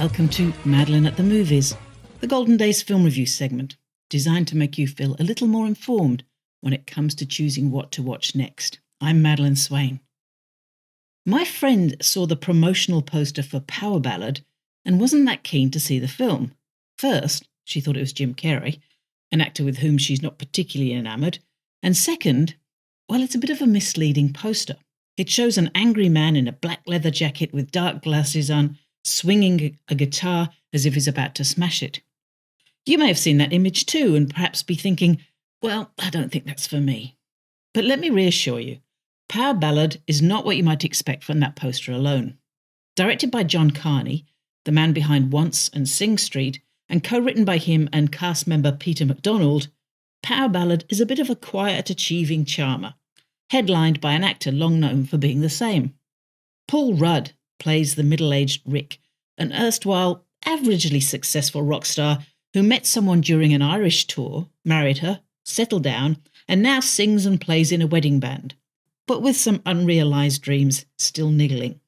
Welcome to Madeleine at the Movies, the Golden Days film review segment, designed to make you feel a little more informed when it comes to choosing what to watch next. I'm Madeleine Swain. My friend saw the promotional poster for Power Ballad and wasn't that keen to see the film. First, she thought it was Jim Carrey, an actor with whom she's not particularly enamoured, and second, well, it's a bit of a misleading poster. It shows an angry man in a black leather jacket with dark glasses on, swinging a guitar as if he's about to smash it. You may have seen that image too and perhaps be thinking, well, I don't think that's for me. But let me reassure you, Power Ballad is not what you might expect from that poster alone. Directed by John Carney, the man behind Once and Sing Street, and co-written by him and cast member Peter MacDonald, Power Ballad is a bit of a quiet, achieving charmer, headlined by an actor long known for being the same. Paul Rudd plays the middle-aged Rick, an erstwhile averagely successful rock star who met someone during an Irish tour, married her, settled down, and now sings and plays in a wedding band, but with some unrealised dreams still niggling.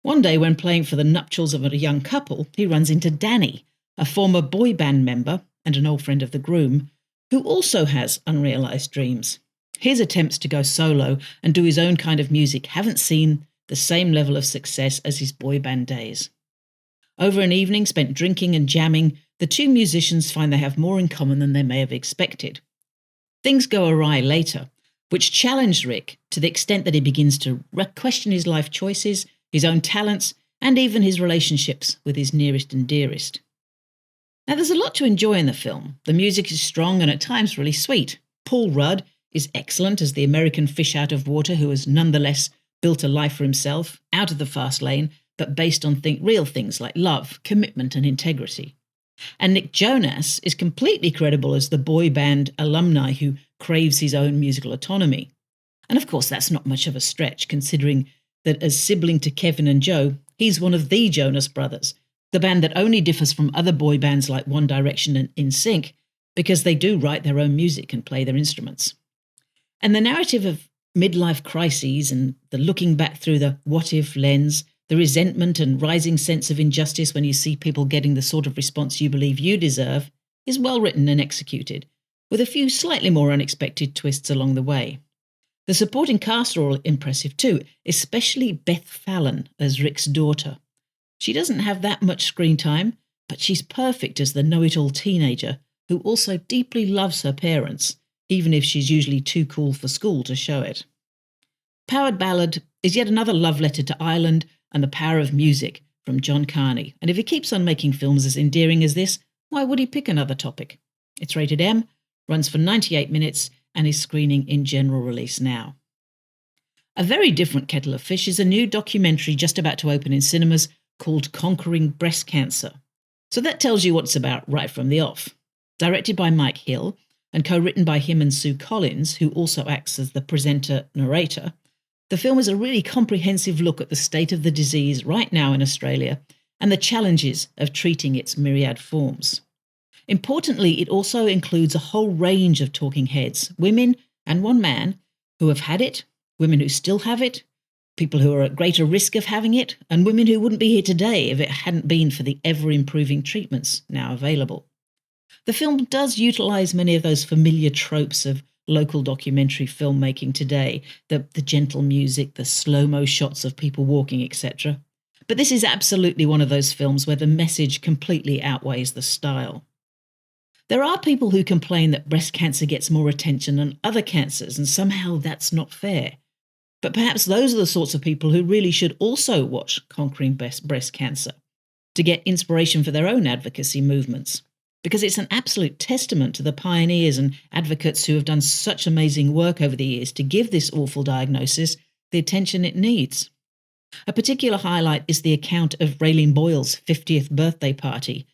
One day when playing for the nuptials of a young couple, he runs into Danny, a former boy band member and an old friend of the groom, who also has unrealised dreams. His attempts to go solo and do his own kind of music haven't seen the same level of success as his boy band days. Over an evening spent drinking and jamming, the two musicians find they have more in common than they may have expected. Things go awry later, which challenge Rick to the extent that he begins to question his life choices, his own talents, and even his relationships with his nearest and dearest. Now, there's a lot to enjoy in the film. The music is strong and at times really sweet. Paul Rudd is excellent as the American fish out of water who has nonetheless built a life for himself, out of the fast lane, but based on real things like love, commitment and integrity. And Nick Jonas is completely credible as the boy band alumni who craves his own musical autonomy. And of course, that's not much of a stretch, considering that as sibling to Kevin and Joe, he's one of the Jonas Brothers, the band that only differs from other boy bands like One Direction and NSYNC because they do write their own music and play their instruments. And the narrative of midlife crises and the looking back through the what-if lens, the resentment and rising sense of injustice when you see people getting the sort of response you believe you deserve, is well written and executed, with a few slightly more unexpected twists along the way. The supporting cast are all impressive too, especially Beth Fallon as Rick's daughter. She doesn't have that much screen time, but she's perfect as the know-it-all teenager who also deeply loves her parents, even if she's usually too cool for school to show it. Power Ballad is yet another love letter to Ireland and the power of music from John Carney, and if he keeps on making films as endearing as this, why would he pick another topic? It's rated M, runs for 98 minutes, and is screening in general release now. A very different kettle of fish is a new documentary just about to open in cinemas called Conquering Breast Cancer. So that tells you what it's about right from the off. Directed by Mike Hill, and co-written by him and Sue Collins, who also acts as the presenter-narrator, the film is a really comprehensive look at the state of the disease right now in Australia and the challenges of treating its myriad forms. Importantly, it also includes a whole range of talking heads, women and one man who have had it, women who still have it, people who are at greater risk of having it, and women who wouldn't be here today if it hadn't been for the ever-improving treatments now available. The film does utilise many of those familiar tropes of local documentary filmmaking today, the gentle music, the slow-mo shots of people walking, etc. But this is absolutely one of those films where the message completely outweighs the style. There are people who complain that breast cancer gets more attention than other cancers, and somehow that's not fair. But perhaps those are the sorts of people who really should also watch Conquering Breast Cancer to get inspiration for their own advocacy movements, because it's an absolute testament to the pioneers and advocates who have done such amazing work over the years to give this awful diagnosis the attention it needs. A particular highlight is the account of Raylene Boyle's 50th birthday party,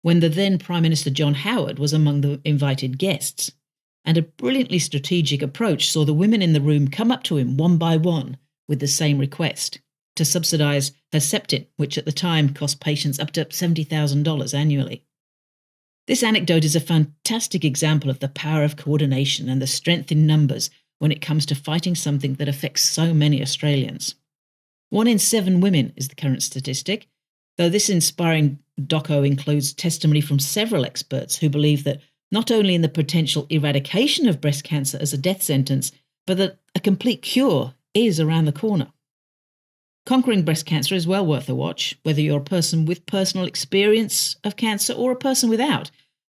when the then Prime Minister John Howard was among the invited guests, and a brilliantly strategic approach saw the women in the room come up to him one by one with the same request, to subsidise Herceptin, which at the time cost patients up to $70,000 annually. This anecdote is a fantastic example of the power of coordination and the strength in numbers when it comes to fighting something that affects so many Australians. 1 in 7 women is the current statistic, Though this inspiring doco includes testimony from several experts who believe that not only in the potential eradication of breast cancer as a death sentence, but that a complete cure is around the corner. Conquering breast cancer is well worth a watch, whether you're a person with personal experience of cancer or a person without,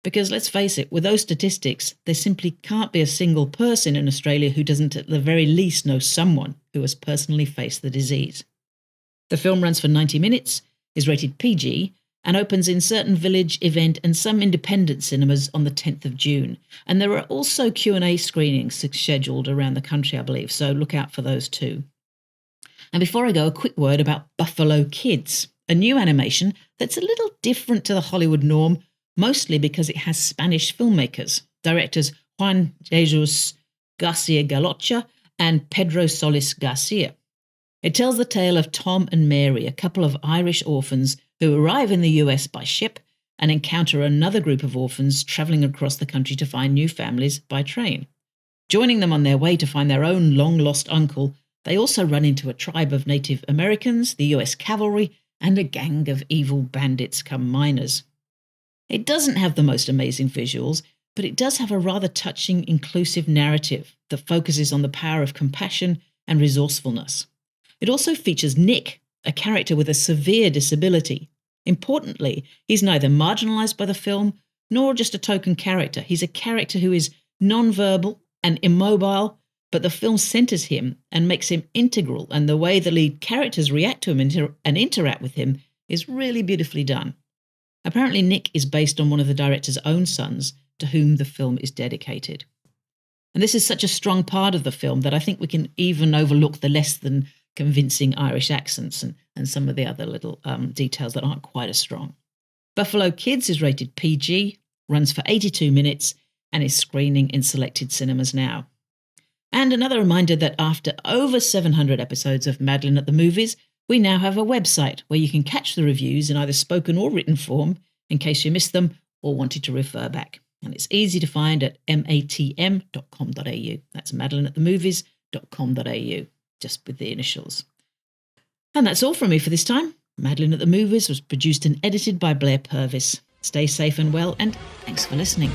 because let's face it, with those statistics, there simply can't be a single person in Australia who doesn't at the very least know someone who has personally faced the disease. The film runs for 90 minutes, is rated PG, and opens in certain village, event and some independent cinemas on the 10th of June. And there are also Q&A screenings scheduled around the country, I believe, so look out for those too. And before I go, a quick word about Buffalo Kids, a new animation that's a little different to the Hollywood norm, mostly because it has Spanish filmmakers, directors Juan Jesus Garcia Galocha and Pedro Solis Garcia. It tells the tale of Tom and Mary, a couple of Irish orphans who arrive in the US by ship and encounter another group of orphans travelling across the country to find new families by train. Joining them on their way to find their own long-lost uncle, they also run into a tribe of Native Americans, the US cavalry, and a gang of evil bandits come miners. It doesn't have the most amazing visuals, but it does have a rather touching, inclusive narrative that focuses on the power of compassion and resourcefulness. It also features Nick, a character with a severe disability. Importantly, he's neither marginalised by the film nor just a token character. He's a character who is non-verbal and immobile, but the film centres him and makes him integral, and the way the lead characters react to him and interact with him is really beautifully done. Apparently, Nick is based on one of the director's own sons, to whom the film is dedicated. And this is such a strong part of the film that I think we can even overlook the less than convincing Irish accents and some of the other little details that aren't quite as strong. Buffalo Kids is rated PG, runs for 82 minutes, and is screening in selected cinemas now. And another reminder that after over 700 episodes of Madeleine at the Movies, we now have a website where you can catch the reviews in either spoken or written form in case you missed them or wanted to refer back. And it's easy to find at matm.com.au. That's madeleineatthemovies.com.au, just with the initials. And that's all from me for this time. Madeleine at the Movies was produced and edited by Blair Purvis. Stay safe and well, and thanks for listening.